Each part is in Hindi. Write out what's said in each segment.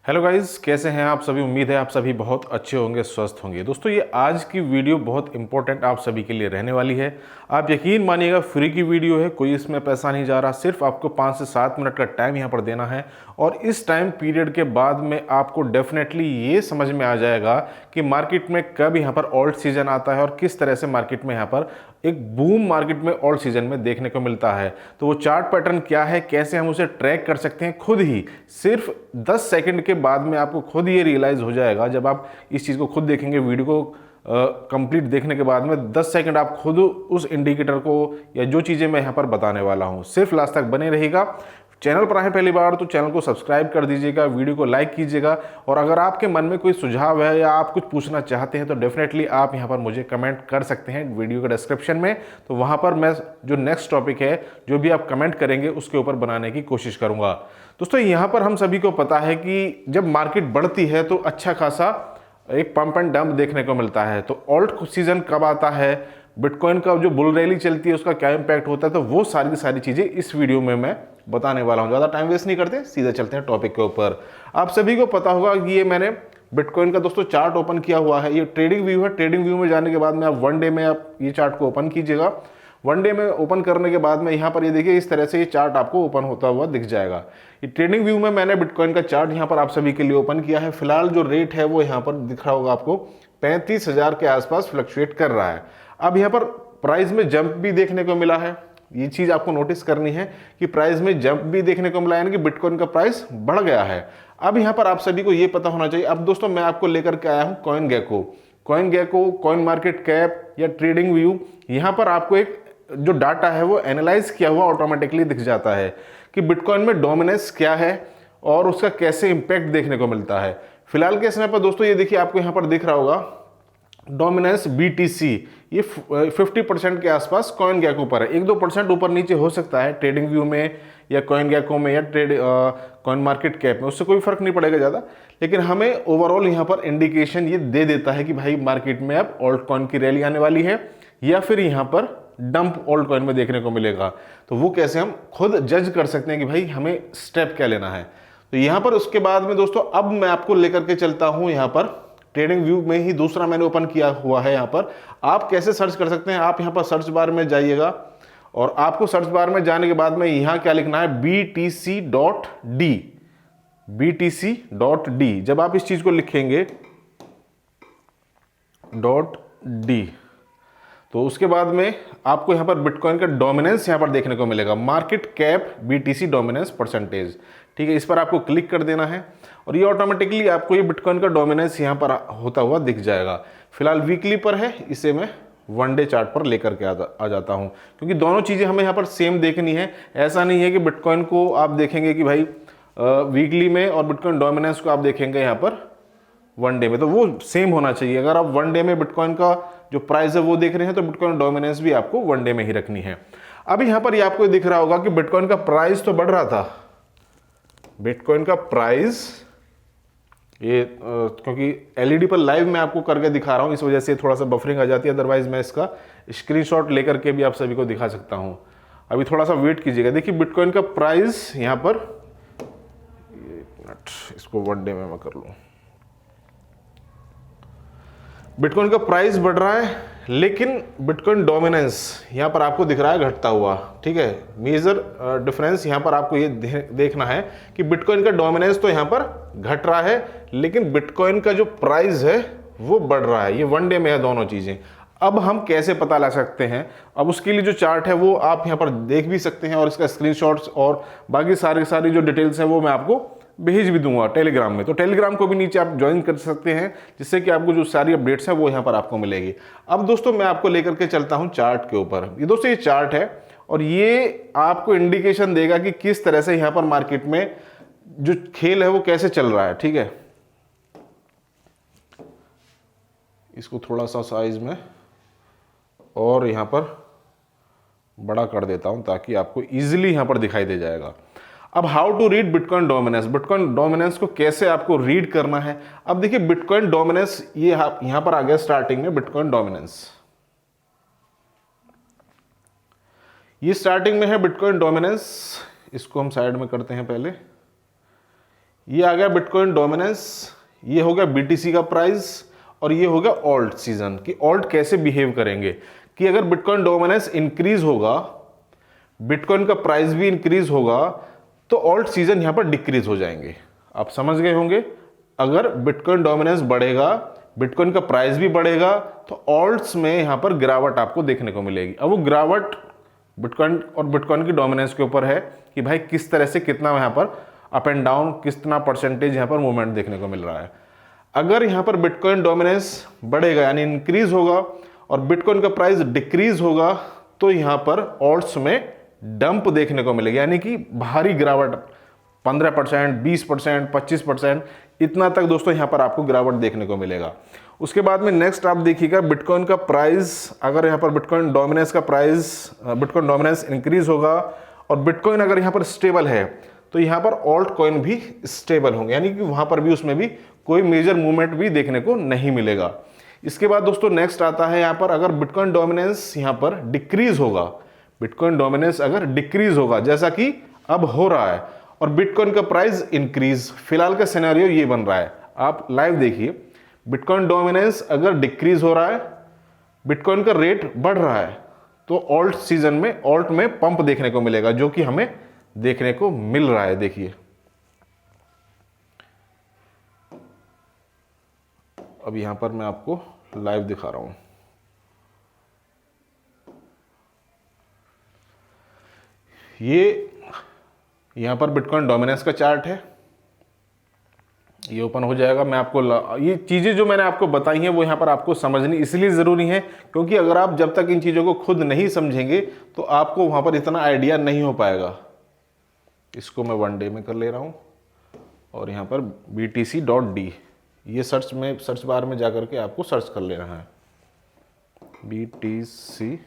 हेलो गाइस, कैसे हैं आप सभी। उम्मीद है आप सभी बहुत अच्छे होंगे, स्वस्थ होंगे। दोस्तों, ये आज की वीडियो बहुत इंपॉर्टेंट आप सभी के लिए रहने वाली है। आप यकीन मानिएगा, फ्री की वीडियो है, कोई इसमें पैसा नहीं जा रहा। सिर्फ आपको 5 से 7 मिनट का टाइम यहाँ पर देना है और इस टाइम पीरियड के बाद में आपको डेफिनेटली ये समझ में आ जाएगा कि मार्केट में कब यहाँ पर ऑल्ट सीजन आता है और किस तरह से मार्केट में यहाँ पर एक बूम मार्केट में ऑल्ट सीजन में देखने को मिलता है। तो वो चार्ट पैटर्न क्या है, कैसे हम उसे ट्रैक कर सकते हैं, खुद ही सिर्फ 10 सेकंड के बाद में आपको खुद ये रियलाइज हो जाएगा। जब आप इस चीज़ को खुद देखेंगे, वीडियो को कंप्लीट देखने के बाद में 10 सेकंड आप खुद उस इंडिकेटर को या जो चीज़ें मैं यहाँ पर बताने वाला हूँ, सिर्फ लास्ट तक बने रहेगा। चैनल पर आए पहली बार तो चैनल को सब्सक्राइब कर दीजिएगा, वीडियो को लाइक कीजिएगा और अगर आपके मन में कोई सुझाव है या आप कुछ पूछना चाहते हैं तो डेफिनेटली आप यहां पर मुझे कमेंट कर सकते हैं वीडियो के डिस्क्रिप्शन में। तो वहां पर मैं जो नेक्स्ट टॉपिक है, जो भी आप कमेंट करेंगे उसके ऊपर बनाने की कोशिश करूंगा। दोस्तों, यहां पर हम सभी को पता है कि जब मार्केट बढ़ती है तो अच्छा खासा एक पंप एंड डंप देखने को मिलता है। तो ऑल्ट सीजन कब आता है, बिटकॉइन का जो बुल रैली चलती है उसका क्या इंपैक्ट होता है, तो वो सारी की सारी चीज़ें इस वीडियो में मैं बताने वाला हूं। ज़्यादा टाइम वेस्ट नहीं करते, सीधे चलते हैं टॉपिक के ऊपर। आप सभी को पता होगा कि ये मैंने बिटकॉइन का दोस्तों चार्ट ओपन किया हुआ है। ये ट्रेडिंग व्यू है। ट्रेडिंग व्यू में जाने के बाद में आप वन डे में आप ये चार्ट को ओपन कीजिएगा। वन डे में ओपन करने के बाद में यहाँ पर ये देखिए, इस तरह से ये चार्ट आपको ओपन होता हुआ दिख जाएगा। ये ट्रेडिंग व्यू में मैंने बिटकॉइन का चार्ट यहाँ पर आप सभी के लिए ओपन किया है। फिलहाल जो रेट है वो यहाँ पर दिख रहा होगा आपको, 35,000 के आसपास फ्लक्चुएट कर रहा है। अब यहाँ पर प्राइस में जंप भी देखने को मिला है। ये चीज आपको नोटिस करनी है कि प्राइस में जंप भी देखने को मिला है, यानी कि बिटकॉइन का प्राइस बढ़ गया है। अब यहां पर आप सभी को ये पता होना चाहिए। अब दोस्तों, मैं आपको लेकर के आया हूं CoinGecko, CoinMarketCap या ट्रेडिंग व्यू। यहां पर आपको एक जो डाटा है वो एनालाइज किया हुआ ऑटोमेटिकली दिख जाता है कि बिटकॉइन में डोमिनेंस क्या है और उसका कैसे इंपैक्ट देखने को मिलता है। फिलहाल के समय पर दोस्तों, ये देखिए, आपको यहां पर दिख रहा होगा डोमिनेंस BTC, ये 50% के आसपास कॉइन गैको पर है। 1-2% ऊपर नीचे हो सकता है ट्रेडिंग व्यू में या कॉइन गैको में या कॉइन मार्केट कैप में, उससे कोई फर्क नहीं पड़ेगा ज़्यादा। लेकिन हमें ओवरऑल यहाँ पर इंडिकेशन ये दे देता है कि भाई मार्केट में अब ऑल्ट कॉइन की रैली आने वाली है या फिर यहाँ पर डंप ऑल्ट कॉइन में देखने को मिलेगा। तो वो कैसे हम खुद जज कर सकते हैं कि भाई हमें स्टेप क्या लेना है। तो यहाँ पर उसके बाद में दोस्तों, अब मैं आपको लेकर के चलता हूँ यहाँ पर ट्रेडिंग व्यू में ही दूसरा मैंने ओपन किया हुआ है। यहाँ पर आप कैसे सर्च कर सकते हैं, आप यहाँ पर सर्च बार में जाइएगा और आपको सर्च बार में जाने के बाद में यहाँ क्या लिखना है, BTC.D, BTC.D। जब आप इस चीज को लिखेंगे .D, तो उसके बाद में आपको यहाँ पर बिटकॉइन का डोमिनेंस यहाँ पर देखने को मिलेगा, market cap BTC dominance percentage. ठीक है, इस पर आपको क्लिक कर देना है और ये ऑटोमेटिकली आपको ये बिटकॉइन का डोमिनेंस यहाँ पर होता हुआ दिख जाएगा। फिलहाल वीकली पर है, इसे मैं वन डे चार्ट पर लेकर के आ जाता हूँ, क्योंकि दोनों चीज़ें हमें यहाँ पर सेम देखनी है। ऐसा नहीं है कि बिटकॉइन को आप देखेंगे कि भाई वीकली में और बिटकॉइन डोमिनेंस को आप देखेंगे यहाँ पर वन डे में, तो वो सेम होना चाहिए। अगर आप वन डे में बिटकॉइन का जो प्राइस है वो देख रहे हैं तो बिटकॉइन डोमिनेंस भी आपको वन डे में ही रखनी है। अब यहाँ पर ये आपको दिख रहा होगा कि बिटकॉइन का प्राइस तो बढ़ रहा था, बिटकॉइन का प्राइस ये क्योंकि एलईडी पर लाइव मैं आपको करके दिखा रहा हूं, इस वजह से थोड़ा सा बफरिंग आ जाती है। अदरवाइज मैं इसका स्क्रीनशॉट लेकर के भी आप सभी को दिखा सकता हूं। अभी थोड़ा सा वेट कीजिएगा। देखिए, बिटकॉइन का प्राइस यहां पर, एक मिनट, इसको वन डे में मैं कर लूं। बिटकॉइन का प्राइस बढ़ रहा है लेकिन बिटकॉइन डोमिनेंस यहां पर आपको दिख रहा है घटता हुआ। ठीक है, मेजर डिफरेंस यहां पर आपको ये देखना है कि बिटकॉइन का डोमिनेंस तो यहां पर घट रहा है लेकिन बिटकॉइन का जो प्राइस है वो बढ़ रहा है। ये वन डे में है दोनों चीजें। अब हम कैसे पता लगा सकते हैं, अब उसके लिए जो चार्ट है वो आप यहां पर देख भी सकते हैं और इसका स्क्रीनशॉट्स और बाकी सारी जो डिटेल्स हैं वो मैं आपको भेज भी दूंगा टेलीग्राम में। तो टेलीग्राम को भी नीचे आप ज्वाइन कर सकते हैं, जिससे कि आपको जो सारी अपडेट्स है वो यहाँ पर आपको मिलेगी। अब दोस्तों, मैं आपको लेकर के चलता हूँ चार्ट के ऊपर। ये दोस्तों ये चार्ट है और ये आपको इंडिकेशन देगा कि किस तरह से यहाँ पर मार्केट में जो खेल है वो कैसे चल रहा है। ठीक है, इसको थोड़ा सा साइज में और यहाँ पर बड़ा कर देता हूँ ताकि आपको इजीली यहाँ पर दिखाई दे जाएगा। अब how to read bitcoin dominance, bitcoin dominance को कैसे आपको रीड करना है। अब देखिए, बिटकॉइन डोमिनेंस ये यहां पर आ गया स्टार्टिंग में। बिटकॉइन डोमिनेंस ये स्टार्टिंग में है बिटकॉइन डोमिनेंस। इसको हम साइड में करते हैं पहले। ये आ गया बिटकॉइन डोमिनेंस, ये हो गया बीटीसी का प्राइस, और ये हो गया ऑल्ट सीजन कि ऑल्ट कैसे बिहेव करेंगे। कि अगर बिटकॉइन डोमिनेंस इंक्रीज होगा, बिटकॉइन का प्राइस भी इंक्रीज होगा, तो ऑल्ट सीजन यहां पर डिक्रीज हो जाएंगे। आप समझ गए होंगे, अगर बिटकॉइन डोमिनेंस बढ़ेगा, बिटकॉइन का प्राइस भी बढ़ेगा, तो ऑल्ट्स में यहां पर गिरावट आपको देखने को मिलेगी। अब वो गिरावट बिटकॉइन और बिटकॉइन की डोमिनेंस के ऊपर है कि भाई किस तरह से कितना यहां पर अप एंड डाउन, कितना परसेंटेज यहां पर मूवमेंट देखने को मिल रहा है। अगर यहां पर बिटकॉइन डोमिनेंस बढ़ेगा यानी इंक्रीज होगा और बिटकॉइन का प्राइस डिक्रीज होगा, तो यहां पर ऑल्ट्स में डंप देखने को मिलेगा, यानी कि भारी गिरावट 15%, 20%, 25%, इतना तक दोस्तों यहां पर आपको गिरावट देखने को मिलेगा। उसके बाद में नेक्स्ट आप देखिएगा बिटकॉइन का प्राइस, अगर यहां पर बिटकॉइन डोमिनेंस का प्राइस, बिटकॉइन डोमिनेंस इंक्रीज होगा और बिटकॉइन अगर यहां पर स्टेबल है, तो यहां पर ऑल्ट कॉइन भी स्टेबल होंगे, यानी कि वहां पर भी उसमें भी कोई मेजर मूवमेंट भी देखने को नहीं मिलेगा। इसके बाद दोस्तों नेक्स्ट आता है यहां पर, अगर बिटकॉइन डोमिनेंस यहां पर डिक्रीज होगा, बिटकॉइन डोमिनेंस अगर डिक्रीज होगा जैसा कि अब हो रहा है, और बिटकॉइन का प्राइस इंक्रीज, फिलहाल का सिनेरियो ये बन रहा है, आप लाइव देखिए, बिटकॉइन डोमिनेंस अगर डिक्रीज हो रहा है, बिटकॉइन का रेट बढ़ रहा है, तो ऑल्ट सीजन में, ऑल्ट में पंप देखने को मिलेगा, जो कि हमें देखने को मिल रहा है। देखिए अब यहां पर मैं आपको लाइव दिखा रहा हूं, ये यहां पर बिटकॉइन डोमिनेंस का चार्ट है, ये ओपन हो जाएगा। मैं आपको ये चीजें जो मैंने आपको बताई हैं वो यहां पर आपको समझनी इसलिए जरूरी है क्योंकि अगर आप जब तक इन चीजों को खुद नहीं समझेंगे तो आपको वहां पर इतना आइडिया नहीं हो पाएगा। इसको मैं 1 डे में कर ले रहा हूं और यहां पर btc.d, ये सर्च में, सर्च बार में जाकर के आपको सर्च कर लेना है btc.d।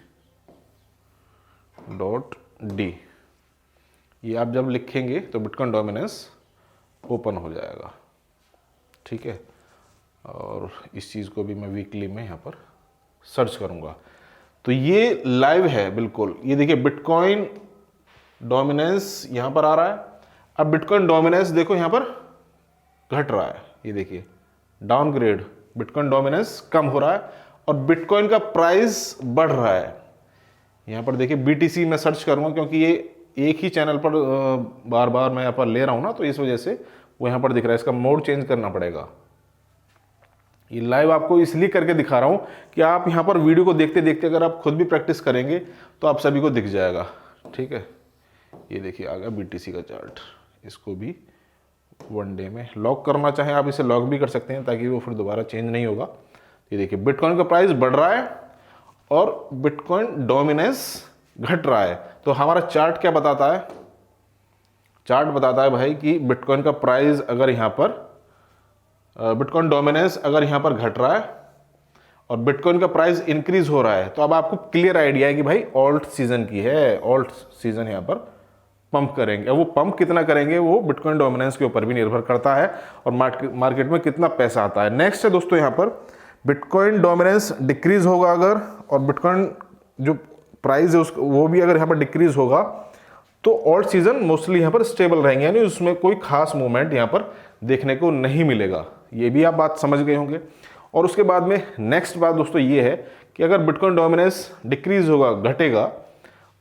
ये आप जब लिखेंगे तो बिटकॉइन डोमिनेंस ओपन हो जाएगा, ठीक है। और इस चीज़ को भी मैं वीकली में यहाँ पर सर्च करूँगा, तो ये लाइव है बिल्कुल। ये देखिए बिटकॉइन डोमिनेंस यहाँ पर आ रहा है, अब बिटकॉइन डोमिनेंस देखो यहाँ पर घट रहा है, ये देखिए डाउनग्रेड, बिटकॉइन डोमिनेंस कम हो रहा है और बिटकॉइन का प्राइस बढ़ रहा है। यहाँ पर देखिए बीटीसी में सर्च करूँगा क्योंकि ये एक ही चैनल पर बार बार मैं यहाँ पर ले रहा हूँ ना, तो इस वजह से वो यहाँ पर दिख रहा है, इसका मोड चेंज करना पड़ेगा। ये लाइव आपको इसलिए करके दिखा रहा हूँ कि आप यहाँ पर वीडियो को देखते देखते अगर आप खुद भी प्रैक्टिस करेंगे तो आप सभी को दिख जाएगा, ठीक है। ये देखिए आ गया बीटीसी का चार्ट, इसको भी 1 डे में लॉक करना चाहें आप इसे लॉक भी कर सकते हैं ताकि वो फिर दोबारा चेंज नहीं होगा। ये देखिए बिटकॉइन का प्राइस बढ़ रहा है और बिटकॉइन डोमिनेंस घट रहा है, तो हमारा चार्ट क्या बताता है? चार्ट बताता है भाई कि बिटकॉइन का प्राइस अगर यहाँ पर, बिटकॉइन डोमिनेंस अगर यहाँ पर घट रहा है और बिटकॉइन का प्राइस इंक्रीज हो रहा है, तो अब आपको क्लियर आइडिया है कि भाई ऑल्ट सीजन की है, ऑल्ट सीजन यहाँ पर पंप करेंगे। अब वो पंप कितना करेंगे वो बिटकॉइन डोमिनेंस के ऊपर भी निर्भर करता है और मार्केट में कितना पैसा आता है। नेक्स्ट है दोस्तों यहाँ पर बिटकॉइन डोमिनेंस डिक्रीज होगा अगर, और बिटकॉइन जो प्राइस है उसको वो भी अगर यहाँ पर डिक्रीज होगा, तो ऑल्ट सीजन मोस्टली यहाँ पर स्टेबल रहेंगे, यानी उसमें कोई खास मूवमेंट यहाँ पर देखने को नहीं मिलेगा। ये भी आप बात समझ गए होंगे। और उसके बाद में नेक्स्ट बात दोस्तों ये है कि अगर बिटकॉइन डोमिनेंस डिक्रीज होगा, घटेगा,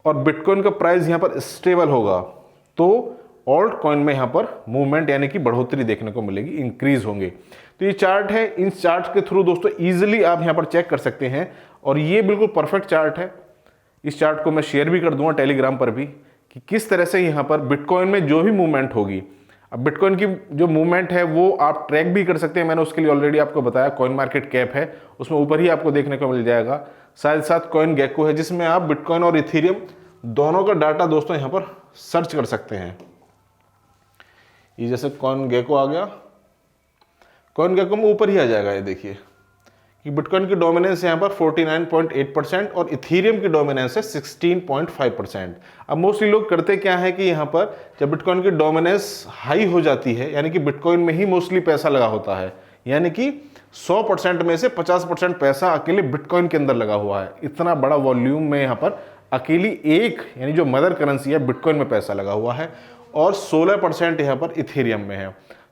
और बिटकॉइन का प्राइस यहाँ पर स्टेबल होगा, तो ऑल्ट कॉइन में यहाँ पर मूवमेंट यानी कि बढ़ोतरी देखने को मिलेगी, इंक्रीज होंगे। तो ये चार्ट है, इन चार्ट के थ्रू दोस्तों इजीली आप यहाँ पर चेक कर सकते हैं और ये बिल्कुल परफेक्ट चार्ट है। इस चार्ट को मैं शेयर भी कर दूंगा टेलीग्राम पर भी कि किस तरह से यहाँ पर बिटकॉइन में जो भी मूवमेंट होगी, अब बिटकॉइन की जो मूवमेंट है वो आप ट्रैक भी कर सकते हैं। मैंने उसके लिए ऑलरेडी आपको बताया, कॉइन मार्केट कैप है, उसमें ऊपर ही आपको देखने को मिल जाएगा। साथ ही साथ कॉइन गेको है जिसमें आप बिटकॉइन और इथेरियम दोनों का डाटा दोस्तों यहाँ पर सर्च कर सकते हैं। ये जैसे कॉइन गेको आ गया, कॉइन गेको में ऊपर ही आ जाएगा, ये देखिए कि बिटकॉइन की डोमिनेंस यहाँ पर 49.8% और इथेरियम की डोमिनेंस है 16.5%। अब मोस्टली लोग करते क्या है कि यहाँ पर जब बिटकॉइन की डोमिनेंस हाई हो जाती है, यानी कि बिटकॉइन में ही मोस्टली पैसा लगा होता है, यानी कि 100% में से 50% पैसा अकेले बिटकॉइन के अंदर लगा हुआ है। इतना बड़ा वॉल्यूम में यहाँ पर अकेली एक, यानी जो मदर करेंसी है, बिटकॉइन में पैसा लगा हुआ है और 16% यहाँ पर इथेरियम में है।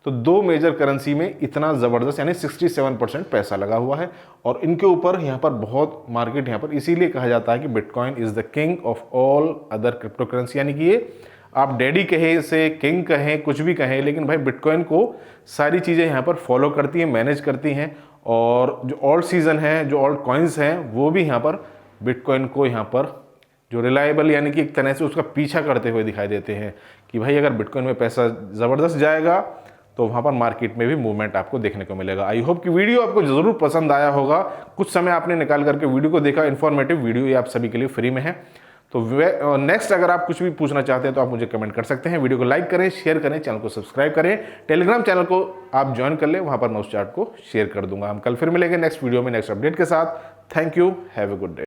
तो दो मेजर करेंसी में इतना ज़बरदस्त यानी 67% पैसा लगा हुआ है और इनके ऊपर यहाँ पर बहुत मार्केट यहाँ पर इसीलिए कहा जाता है कि bitcoin is the king of all other crypto currency, यानी कि ये आप डैडी कहे इसे, किंग कहें, कुछ भी कहें, लेकिन भाई बिटकॉइन को सारी चीज़ें यहाँ पर फॉलो करती हैं, मैनेज करती हैं। और जो ऑल्ट सीजन है, जो ऑल्ट कॉइन्स हैं, वो भी यहाँ पर बिटकॉइन को यहाँ पर जो रिलायबल यानी कि एक तरह से उसका पीछा करते हुए दिखाई देते हैं कि भाई अगर बिटकॉइन में पैसा ज़बरदस्त जाएगा तो वहाँ पर मार्केट में भी मूवमेंट आपको देखने को मिलेगा। आई होप कि वीडियो आपको ज़रूर पसंद आया होगा। कुछ समय आपने निकाल करके वीडियो को देखा, इन्फॉर्मेटिव वीडियो ये आप सभी के लिए फ्री में है। तो नेक्स्ट अगर आप कुछ भी पूछना चाहते हैं तो आप मुझे कमेंट कर सकते हैं। वीडियो को लाइक करें, शेयर करें, चैनल को सब्सक्राइब करें, टेलीग्राम चैनल को आप ज्वाइन कर लें, वहाँ पर मैं उस चार्ट को शेयर कर दूंगा। हम कल फिर मिलेंगे नेक्स्ट वीडियो में नेक्स्ट अपडेट के साथ। Thank you, have a good day.